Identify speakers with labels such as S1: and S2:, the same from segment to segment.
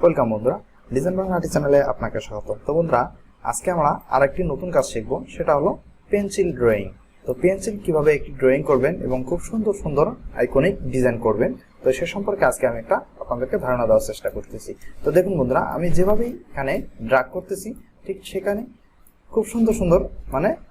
S1: Welcome বন্ধুরা, design Bangla RT চ্যানেলে আপনাকে স্বাগত। তো বন্ধুরা, আজকে আমরা আরেকটি নতুন কাজ শিখব, সেটা হলো পেন্সিল ড্রয়িং। তো পেন্সিল কিভাবে একটি ড্রয়িং করবেন এবং খুব সুন্দর সুন্দর আইকনিক ডিজাইন করবেন, তো সে সম্পর্কে আজকে আমি একটা আপনাদেরকে ধারণা দেওয়ার চেষ্টা করতেছি। তো দেখুন বন্ধুরা, আমি যেভাবেই এখানে ড্রাগ করতেছি ঠিক সেখানে খুব সুন্দর সুন্দর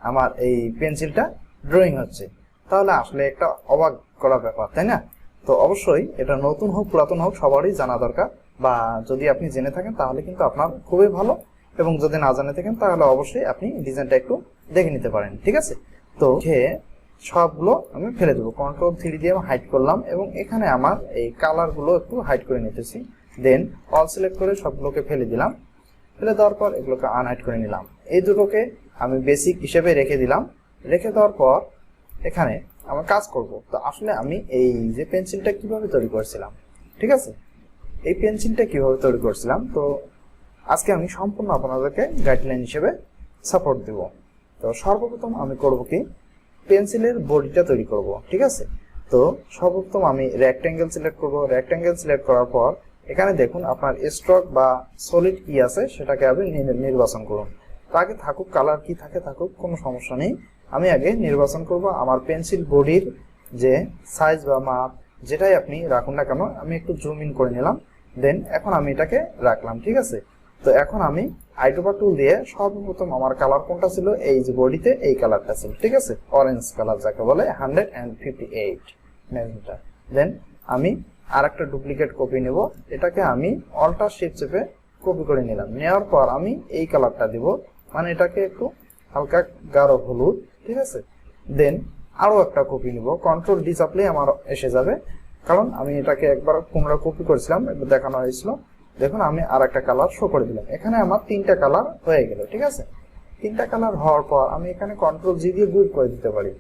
S1: আমার এই পেন্সিলটা ড্রয়িং হচ্ছে। তাহলে আসলে একটা অবাক করা ব্যাপার, তাই না? তো অবশ্যই এটা নতুন হোক পুরাতন হোক সবারই জানা দরকার, বা যদি আপনি জেনে থাকেন তাহলে কিন্তু আপনার খুবই ভালো, এবং যদি না জানে থাকেন তাহলে অবশ্যই আপনি ডিজাইনটা একটু দেখে নিতে পারেন, ঠিক আছে? তো সবগুলো আমি ফেলে দেবো, কন্ট্রোল 3 দিয়ে আমি হাইড করলাম, এবং এখানে আমার এই কালারগুলো একটু হাইড করে নিতেছি। দেন অল সিলেক্ট করে সবগুলোকে ফেলে দিলাম। ফেলে দেওয়ার পর এগুলোকে আনহাইড করে নিলাম। এই দুটোকে আমি বেসিক হিসেবে রেখে দিলাম। রেখে দেওয়ার পর এখানে আমার কাজ করব। তো আসলে আমি এই যে পেন্সিলটা কিভাবে তৈরি করেছিলাম, ঠিক আছে, এই পেন্সিলটা কিভাবে তৈরি করেছিলাম, তো আজকে আমি সম্পূর্ণ আপনাদেরকে গাইডলাইন হিসেবে সাপোর্ট দেব। তো সর্বপ্রথম আমি করব কি, পেন্সিলের বডিটা তৈরি করব, ঠিক আছে? তো সর্বপ্রথম আমি রেক্ট্যাঙ্গেল সিলেক্ট করব। রেক্ট্যাঙ্গেল সিলেক্ট করার পর এখানে দেখুন আপনার স্ট্রোক বা সলিড কি আছে সেটাকে আপনি নির্বাচন করুন। তাকে থাকুক, কালার কি থাকে থাকুক, কোনো সমস্যা নেই। আমি আগে নির্বাচন করব আমার পেন্সিল বডির যে সাইজ বা মাপ যেটাই আপনি রাখুন না কেন, আমি একটু জুম ইন করে নিলাম। দেন এখন আমি এটাকে রাখলাম, ঠিক আছে? তো এখন আমি আইডোবা টুল দিয়ে সর্বপ্রথম আমার কালার কোনটা ছিল, এই যে বডিতে এই কালারটা ছিল, ঠিক আছে, অরেঞ্জ কালার যাকে বলে 158 ম্যাজেন্টা। দেন আমি আরেকটা ডুপ্লিকেট কপি নেব, এটাকে আমি অল্টার শিফট চেপে কপি করে নিলাম। নেওয়ার পর আমি এই কালারটা দিব, এটাকে একটু হালকা গাঢ় হলুদ, ঠিক আছে? দেন আরো একটা কপি নিব, কন্ট্রোল ডি চাপলে আমার এসে যাবে, কারণ আমি এটাকে একবার পুনরায় কপি করেছিলাম, একবার দেখানো হয়েছিল। দেখুন আমি আর একটা কালার শো করে দিলাম। এখানে আমার 3টা কালার হয়ে গেল, ঠিক আছে? 3টা কালার হওয়ার পর আমি এখানে কন্ট্রোল জি দিয়ে গ্রুপ করে দিতে পারি।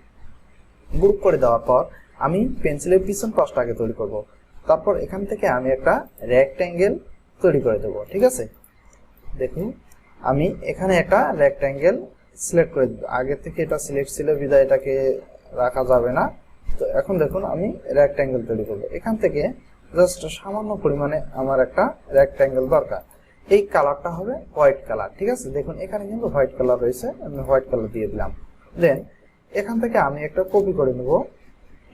S1: গ্রুপ করে দেওয়ার পর আমি পেন্সিলের পিছন পাশটা আগে তৈরি করব। তারপর এখান থেকে আমি একটা রেক্ট্যাঙ্গেল তৈরি করে দেবো, ঠিক আছে? দেখুন আমি এখানে একটা রেক্ট্যাঙ্গেল সিলেক্ট করে দেব। আগে থেকে এটা সিলেক্ট ছিল বিধায় এটাকে রাখা যাবে না। তো এখন দেখুন আমি রেক্ট্যাঙ্গেল তৈরি করব। এখান থেকে জাস্ট সামান্য পরিমাণে আমার একটা রেক্ট্যাঙ্গেল দরকার। এই কালারটা হবে হোয়াইট কালার, ঠিক আছে? দেখুন এখানে কিন্তু হোয়াইট কালার রয়েছে, আমি হোয়াইট কালার দিয়ে দিলাম। দেন এখান থেকে আমি একটা কপি করে নেব,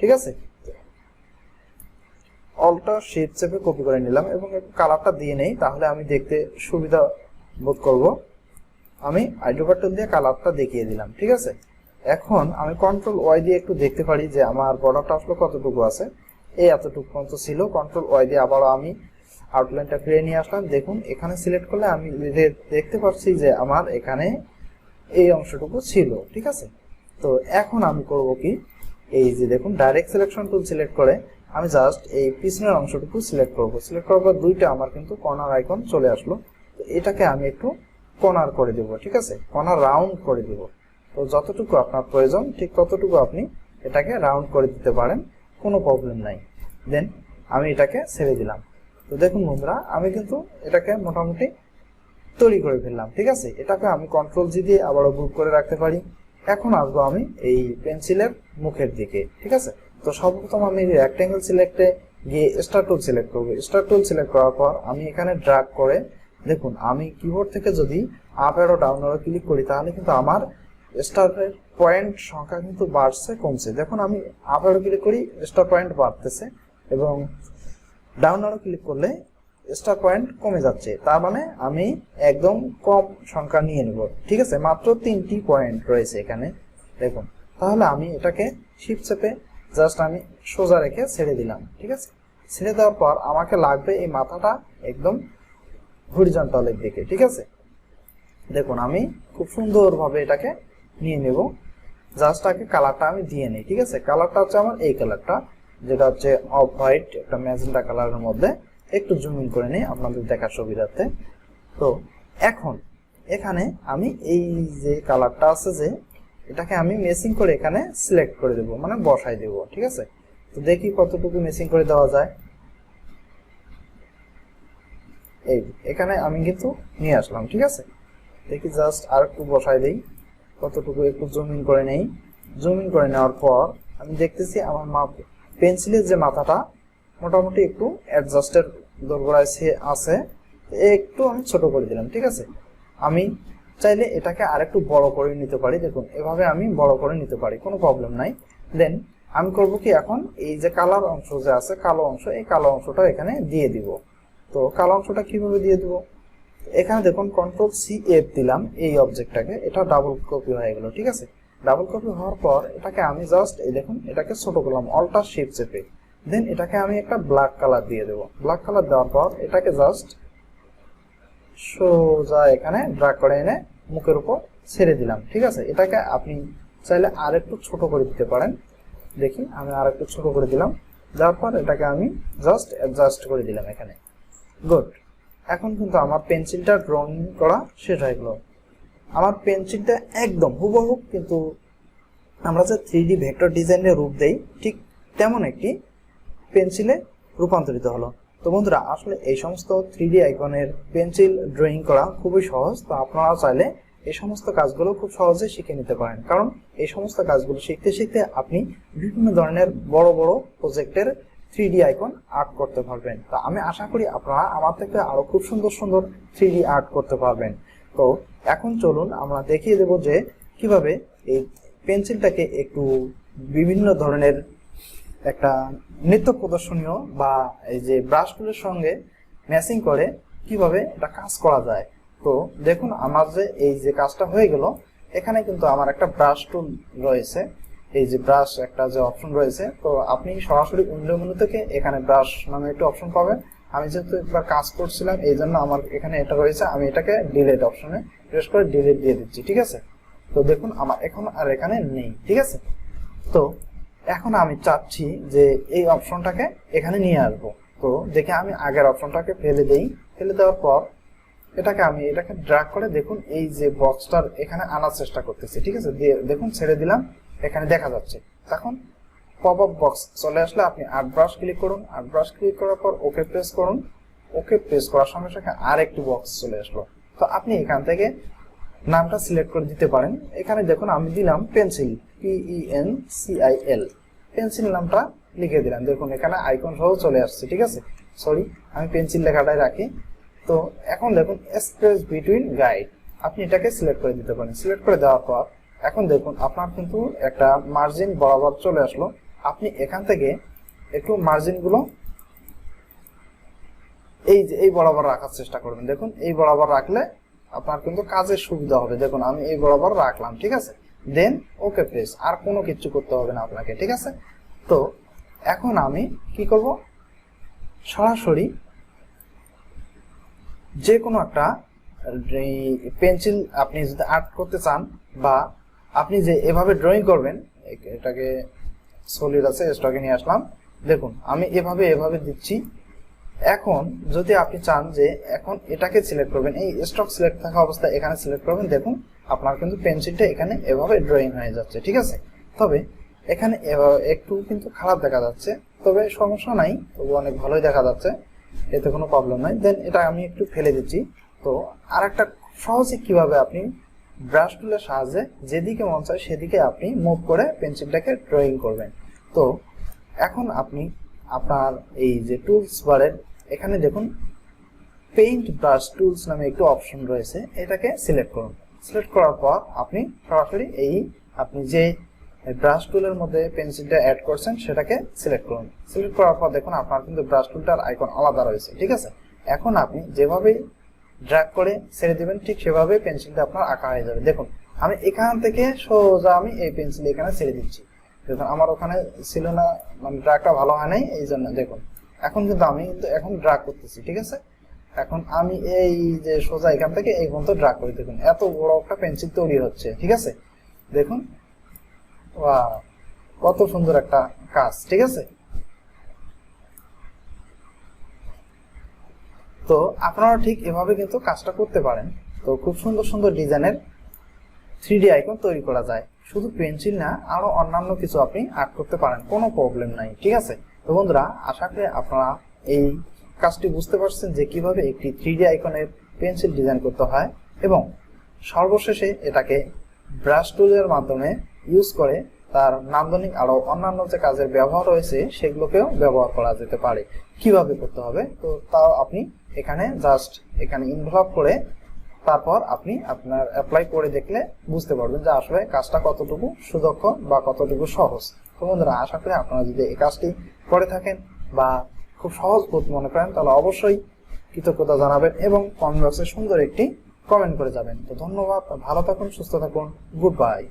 S1: ঠিক আছে? অল্টার শিফট চেপে কপি করে নিলাম এবং কালারটা দিয়ে নেই, তাহলে আমি দেখতে সুবিধা বোধ করব। আমি আইডোবা টুল দিয়ে কালারটা দেখিয়ে দিলাম, ঠিক আছে? এখন আমি কন্ট্রোল ওয়াই দিয়ে একটু দেখতে পারি যে আমার বর্ডারটা আসলে কতটুকু আছে। এই এতটুকু পর্যন্ত ছিল। কন্ট্রোল ওয়াই দিয়ে আবারও আমি আউটলাইনটা ফিরে নিয়ে আসলাম। দেখুন এখানে সিলেক্ট করলে আমি দেখতে পাচ্ছি যে আমার এখানে এই অংশটুকু ছিল, ঠিক আছে? তো এখন আমি করব কি, এই যে দেখুন ডাইরেক্ট সিলেকশন টুল সিলেক্ট করে আমি জাস্ট এই পিছনের অংশটুকু সিলেক্ট করব। সিলেক্ট করার পর দুইটা আমার কিন্তু কর্নার আইকন চলে আসলো। তো এটাকে আমি একটু কর্নার করে দেব, ঠিক আছে? কর্নার রাউন্ড করে দেব। তো যতটুকু আপনার প্রয়োজন ঠিক ততটুকু আপনি এটাকে রাউন্ড করে দিতে পারেন, কোনো প্রবলেম নাই। দেন আমি এটাকে ছেড়ে দিলাম। তো দেখুন বন্ধুরা, আমি কিন্তু এটাকে মোটামুটি তৈরি করে ফেললাম, ঠিক আছে? এটাকে আমি কন্ট্রোল জি দিয়ে আবারও গ্রুপ করে রাখতে পারি। এখন আসবো আমি এই পেন্সিলের মুখের দিকে, ঠিক আছে? তো সর্বপ্রথম আমি রেক্ট্যাঙ্গেল সিলেক্টে গিয়ে স্টার টুল সিলেক্ট করবো। স্টার টুল সিলেক্ট করার পর আমি এখানে ড্র্যাগ করে, দেখুন আমি কিবোর্ড থেকে যদি up arrow down arrow click করি তাহলে কিন্তু আমার স্টারের পয়েন্ট সংখ্যা কিন্তু বাড়ছে কমছে। দেখুন আমি আপ অ্যারো ক্লিক করি, স্টার পয়েন্ট বাড়তেছে, এবং ডাউন অ্যারো ক্লিক করলে স্টার পয়েন্ট কমে যাচ্ছে। তার মানে আমি একদম কম সংখ্যা নিয়ে নেব, ঠিক আছে? মাত্র 3টি পয়েন্ট রয়েছে এখানে, দেখুন। তাহলে আমি এটাকে শিফট চেপে জাস্ট আমি সোজা রেখে ছেড়ে দিলাম, ঠিক আছে? ছেড়ে দেওয়ার পর আমাকে লাগবে এই মাথাটা একদম হরিজন্টালের দিকে, ঠিক আছে? দেখুন আমি খুব সুন্দরভাবে এটাকে নিয়ে নেব। জাস্ট আগে কালারটা আমি দিয়ে নিই, ঠিক আছে? কালারটা হচ্ছে আমার এই কালারটা, যেটা হচ্ছে অফ হোয়াইট একটা ম্যাজেন্টা কালারের মধ্যে। একটু জুম ইন করে নিই আপনাদের দেখার সুবিধার্থে। তো এখন এখানে আমি এই যে কালারটা আছে যে এটাকে আমি মেসিং করে এখানে সিলেক্ট করে দেব, বসাই দেব, ঠিক আছে? তো দেখি কতটুকু মেসিং করে দেওয়া যায়। এই এখানে আমি কিন্তু নিয়ে আসলাম, ঠিক আছে? দেখি জাস্ট আর একটু বসাই দেই, কতটুকু একটু জুম ইন করে নেই। জুম ইন করে নেওয়ার পর আমি দেখতেছি আমার পেন্সিলের যে মাথাটা মোটামুটি একটু অ্যাডজাস্টের দোরগোড়ায় আছে। তো একটু আমি ছোট করে দিলাম, ঠিক আছে। আমি চাইলে এটাকে আরেকটু বড় করে নিতে পারি, দেখুন এভাবে আমি বড় করে নিতে পারি, কোনো প্রবলেম নাই। দেন আমি করব কি, এখন এই যে কালার অংশ যে আছে, কালো অংশ, এই কালো অংশটা এখানে দিয়ে দিব। তো কালো অংশটা কিভাবে দিয়ে দিব, এখানে দেখুন Ctrl+C+F দিলাম এই অবজেক্টটাকে, এটা ডাবল কপি হয়ে গেল, ঠিক আছে। ডাবল কপি হওয়ার পর এটাকে আমি জাস্ট এই দেখুন এটাকে ছোট করলাম Alt+Shift চেপে। দেন এটাকে আমি একটা ব্ল্যাক কালার দিয়ে দেব। ব্ল্যাক কালার দেওয়ার পর এটাকে জাস্ট সোজা এখানে ড্র্যাগ করে এনে মুখের উপর ছেড়ে দিলাম, ঠিক আছে। এটাকে আপনি চাইলে আরেকটু ছোট করে দিতে পারেন। দেখি আমি আরেকটু ছোট করে দিলাম, দেওয়ার পর এটাকে আমি জাস্ট অ্যাডজাস্ট করে দিলাম এখানে। গুড। এখন কিন্তু আমার পেন্সিলটা ড্রয়িং করা শেষ হয়ে গেল। আমার পেন্সিলটা একদম হুবহু কিন্তু আমরা যে 3D ভেক্টর ডিজাইনের রূপ দেই ঠিক তেমন একটি পেন্সিলে রূপান্তরিত হলো। তো বন্ধুরা, আসলে এই সমস্ত 3D আইকনের পেন্সিল ড্রয়িং করা খুবই সহজ। তো আপনারা চাইলে এই সমস্ত কাজগুলো খুব সহজে শিখে নিতে পারেন, কারণ এই সমস্ত কাজগুলো শিখতে শিখতে আপনি বিভিন্ন ধরনের বড় বড় প্রজেক্টের 3D আইকন আর্ট করতে পারবেন। তো আমি আশা করি আপনারা আমার থেকে আরো খুব সুন্দর সুন্দর 3D আর্ট করতে পারবেন। তো এখন চলুন আমরা দেখিয়ে দেব যে কিভাবে এই পেন্সিলটাকে একটু বিভিন্ন ধরনের একটা নৃত্য প্রদর্শনীয় বা এই যে ব্রাশ টুলের সঙ্গে ম্যাচিং করে কিভাবে এটা কাজ করা যায়। তো দেখুন আমার যে এই যে কাজটা হয়ে গেল, এখানে কিন্তু আমার একটা ব্রাশ টুল রয়েছে, এই যে ব্রাশ একটা যে অপশন রয়েছে। তো আপনি সরাসরি উইন্ডো মেনু থেকে এখানে ব্রাশ নামে একটা অপশন পাবেন। আমি যেহেতু একবার কাজ করছিলাম এই জন্য আমার এখানে এটা রয়েছে, আমি এটাকে ডিলিট অপশনে প্রেস করে ডিলিট দিয়ে দিচ্ছি, ঠিক আছে। তো দেখুন আমার এখন আর এখানে নেই, ঠিক আছে। তো এখন আমি চাচ্ছি যে এই অপশনটাকে এখানে নিয়ে আসবো। তো দেখে আমি আগের অপশনটাকে ফেলে দেই। ফেলে দেওয়ার পর এটাকে ড্র্যাগ করে দেখুন এই যে বক্সটার এখানে আনার চেষ্টা করতেছি, ঠিক আছে। দেখুন ছেড়ে দিলাম, এখানে দেখা যাচ্ছে। তখন পপ আপ বক্স চলে আসলে আপনি আর্ট ব্রাশ ক্লিক করুন। আর্ট ব্রাশ ক্লিক করার পর ওকে প্রেস করুন। ওকে প্রেস করার সঙ্গে সঙ্গে আর একটি বক্স চলে আসলো। তো আপনি এখান থেকে নামটা সিলেক্ট করে দিতে পারেন। এখানে দেখুন আমি দিলাম পেন্সিল, PENCIL, পেন্সিল নামটা লিখে দিলাম। দেখুন এখানে আইকন সহ চলে আসছে, ঠিক আছে। সরি, আমি পেন্সিল লেখাটাই রাখি। তো এখন দেখুন স্পেস বিটুইন গাইড, আপনি এটাকে সিলেক্ট করে দিতে পারেন। সিলেক্ট করে দেওয়ার পর এখন দেখুন আপনার কিন্তু একটা মার্জিন বরাবর চলে আসলো। আপনি এখান থেকে একটু মার্জিনগুলো এই বরাবর রাখার চেষ্টা করবেন। দেখুন এই বরাবর রাখলে আপনার কিন্তু কাজের সুবিধা হবে। দেখুন আমি এই বরাবর রাখলাম, ঠিক আছে। দেন ওকে প্রেস, আর কোনো কিছু করতে হবে না আপনাকে, ঠিক আছে। তো এখন আমি কি করব, সরাসরি যে কোনো একটা পেন্সিল আপনি যদি আর্ট করতে চান বা আপনি যে এভাবে ড্রয়িং করবেন, এটাকে সলিড আছে স্টকে নিয়ে আসলাম। দেখুন আমি এভাবে দিচ্ছি। এখন যদি আপনি চান যে এখন এটাকে সিলেক্ট করবেন, এই স্টক সিলেক্ট থাকা অবস্থায় এখানে সিলেক্ট করবেন। দেখুন আপনার কিন্তু পেন্সিলটা এখানে এভাবে ড্রয়িং হয়ে যাচ্ছে, ঠিক আছে। তবে এখানে একটু কিন্তু খারাপ দেখা যাচ্ছে, তবে সমস্যা নাই, তবু অনেক ভালোই দেখা যাচ্ছে, এতে কোনো প্রবলেম নাই। দেন এটা আমি একটু ফেলে দিচ্ছি। তো আর একটা সহজে কিভাবে আপনি ব্রাশ টুলের সাহায্যে যেদিকে মন চায় সেদিকে আপনি মুভ করে পেন্সিলটাকে ড্রয়িং করবেন। তো এখন আপনি আপনার এই যে টুলস বারের এখানে দেখুন পেইন্ট ব্রাশ টুলস নামে একটু অপশন রয়েছে, এটাকে সিলেক্ট করুন। সিলেক্ট করার পর আপনি সরাসরি আপনি যে ব্রাশ টুলের মধ্যে পেন্সিলটা অ্যাড করছেন সেটাকে সিলেক্ট করুন। সিলেক্ট করার পর দেখুন আপনার কিন্তু ব্রাশ টুলটার আইকন আলাদা রয়েছে, ঠিক আছে। এখন আপনি যেভাবে ড্র্যাগ করে ছেড়ে দিবেন ঠিক সেভাবে পেন্সিলটা আপনার আঁকা হয়ে যাবে। দেখুন আমি এখান থেকে সোজা আমি এই পেন্সিল এখানে ছেড়ে দিচ্ছি। দেখুন আমার ওখানে ছিল না, মানে ড্র্যাগটা ভালো হয় নাই, এই জন্য দেখুন এখন কিন্তু আমি এখন ড্র্যাগ করতেছি, ঠিক আছে। এখন আমি এই যে সোজা এখান থেকে এই পর্যন্ত ড্র্যাগ করি। দেখুন এত বড় একটা পেন্সিল তৈরি হচ্ছে, ঠিক আছে। দেখুন ওয়াও, কত সুন্দর একটা কাজ, ঠিক আছে। তো আপনারা ঠিক এভাবে কিন্তু কাজটা করতে পারেন। তো খুব সুন্দর সুন্দর ডিজাইনের 3D আইকন তৈরি করা যায়। শুধু পেন্সিল না, আরো অন্যান্য কিছু আপনি আর্ট করতে পারেন, কোনো প্রবলেম নাই, ঠিক আছে। তো বন্ধুরা, আশা করি আপনারা এই কাজটি বুঝতে পারছেন যে কিভাবে একটি 3D আইকনের পেন্সিল ডিজাইন করতে হয় এবং সর্বশেষে এটাকে ব্রাশ টুলের মাধ্যমে ইউজ করে তার নান্দনিক আরো অন্যান্য যে কাজের ব্যবহার রয়েছে সেগুলোকেও ব্যবহার করা যেতে পারে। কিভাবে করতে হবে তো তাও আপনি এখানে জাস্ট এখানে ইনভলভ করে তারপর আপনি আপনার অ্যাপ্লাই করে দেখলে বুঝতে পারবেন যে আসলে কাজটা কতটুকু সুদক্ষ বা কতটুকু সহজ। তো বন্ধুরা, আশা করি আপনারা যদি এই কাজটি করে থাকেন বা খুব সহজ বোধ মনে করেন তাহলে অবশ্যই কৃতজ্ঞতা জানাবেন এবং কমেন্ট বক্সে সুন্দর একটি কমেন্ট করে যাবেন। তো ধন্যবাদ, ভালো থাকুন, সুস্থ থাকুন, গুড বাই।